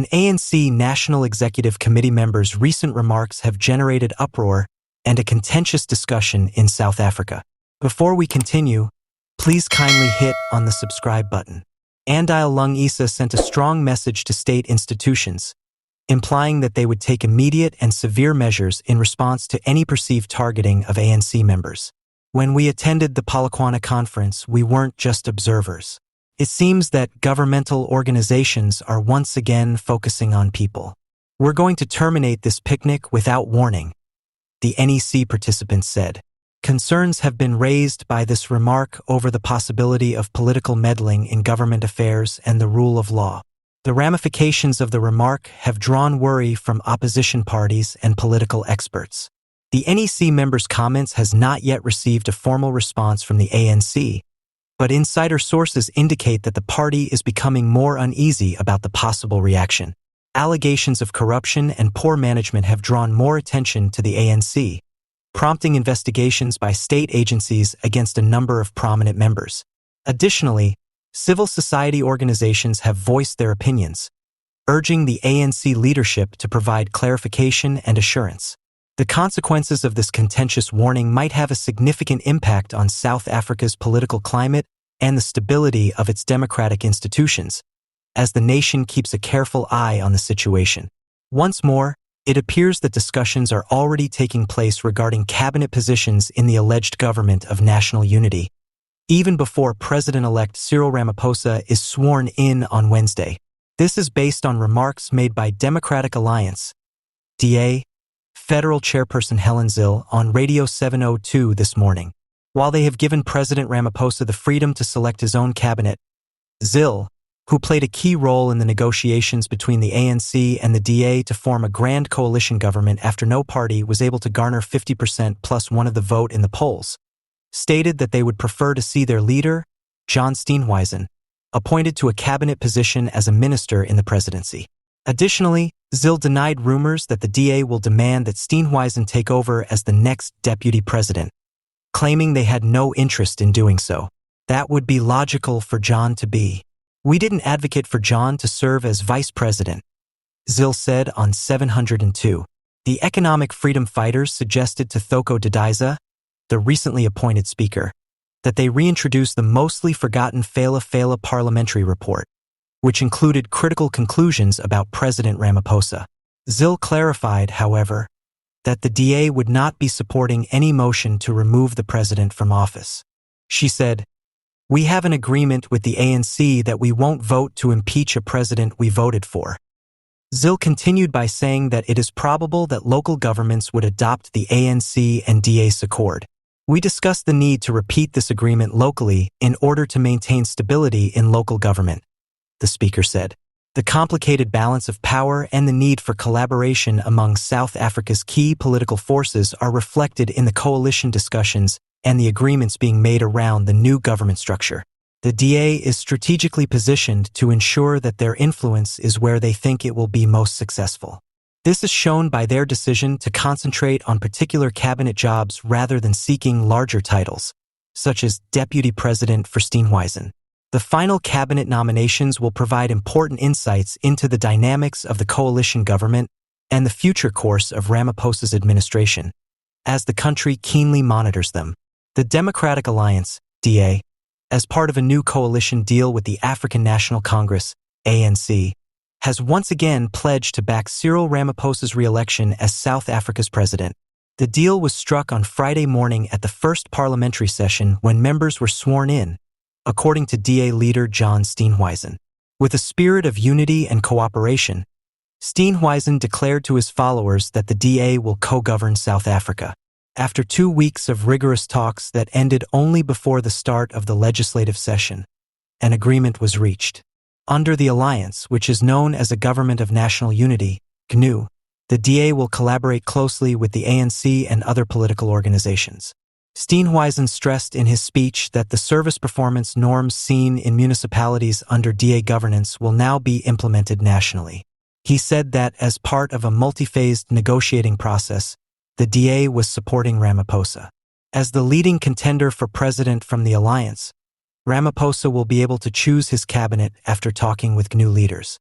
An ANC National Executive Committee member's recent remarks have generated uproar and a contentious discussion in South Africa. Before we continue, please kindly hit on the subscribe button. Andile Lungisa sent a strong message to state institutions, implying that they would take immediate and severe measures in response to any perceived targeting of ANC members. When we attended the Polokwane conference, we weren't just observers. It seems that governmental organizations are once again focusing on people. We're going to terminate this picnic without warning, the NEC participants said. Concerns have been raised by this remark over the possibility of political meddling in government affairs and the rule of law. The ramifications of the remark have drawn worry from opposition parties and political experts. The NEC members' comments has not yet received a formal response from the ANC, but insider sources indicate that the party is becoming more uneasy about the possible reaction. Allegations of corruption and poor management have drawn more attention to the ANC, prompting investigations by state agencies against a number of prominent members. Additionally, civil society organizations have voiced their opinions, urging the ANC leadership to provide clarification and assurance. The consequences of this contentious warning might have a significant impact on South Africa's political climate and the stability of its democratic institutions, as the nation keeps a careful eye on the situation. Once more, it appears that discussions are already taking place regarding cabinet positions in the alleged government of national unity, even before President-elect Cyril Ramaphosa is sworn in on Wednesday. This is based on remarks made by Democratic Alliance, DA, Federal Chairperson Helen Zille on Radio 702 this morning. While they have given President Ramaphosa the freedom to select his own cabinet, Zille, who played a key role in the negotiations between the ANC and the DA to form a grand coalition government after no party was able to garner 50% plus one of the vote in the polls, stated that they would prefer to see their leader, John Steenhuisen, appointed to a cabinet position as a minister in the presidency. Additionally, Zille denied rumors that the DA will demand that Steenhuisen take over as the next deputy president, claiming they had no interest in doing so. That would be logical for John to be. We didn't advocate for John to serve as vice president, Zille said on 702. The economic freedom fighters suggested to Thoko Didiza, the recently appointed speaker, that they reintroduce the mostly forgotten Fela parliamentary report, which included critical conclusions about President Ramaphosa. Zille clarified, however, that the DA would not be supporting any motion to remove the president from office. She said, "We have an agreement with the ANC that we won't vote to impeach a president we voted for." Zille continued by saying that it is probable that local governments would adopt the ANC and DA's accord. "We discussed the need to repeat this agreement locally in order to maintain stability in local government," the speaker said. The complicated balance of power and the need for collaboration among South Africa's key political forces are reflected in the coalition discussions and the agreements being made around the new government structure. The DA is strategically positioned to ensure that their influence is where they think it will be most successful. This is shown by their decision to concentrate on particular cabinet jobs rather than seeking larger titles, such as deputy president for Steenhuisen. The final cabinet nominations will provide important insights into the dynamics of the coalition government and the future course of Ramaphosa's administration, as the country keenly monitors them. The Democratic Alliance, DA, as part of a new coalition deal with the African National Congress, ANC, has once again pledged to back Cyril Ramaphosa's re-election as South Africa's president. The deal was struck on Friday morning at the first parliamentary session when members were sworn in, according to DA leader John Steenhuisen. With a spirit of unity and cooperation, Steenhuisen declared to his followers that the DA will co-govern South Africa. After 2 weeks of rigorous talks that ended only before the start of the legislative session, an agreement was reached. Under the alliance, which is known as a Government of National Unity, GNU, the DA will collaborate closely with the ANC and other political organizations. Steenhuisen stressed in his speech that the service performance norms seen in municipalities under DA governance will now be implemented nationally. He said that as part of a multi-phased negotiating process, the DA was supporting Ramaphosa. As the leading contender for president from the alliance, Ramaphosa will be able to choose his cabinet after talking with GNU leaders.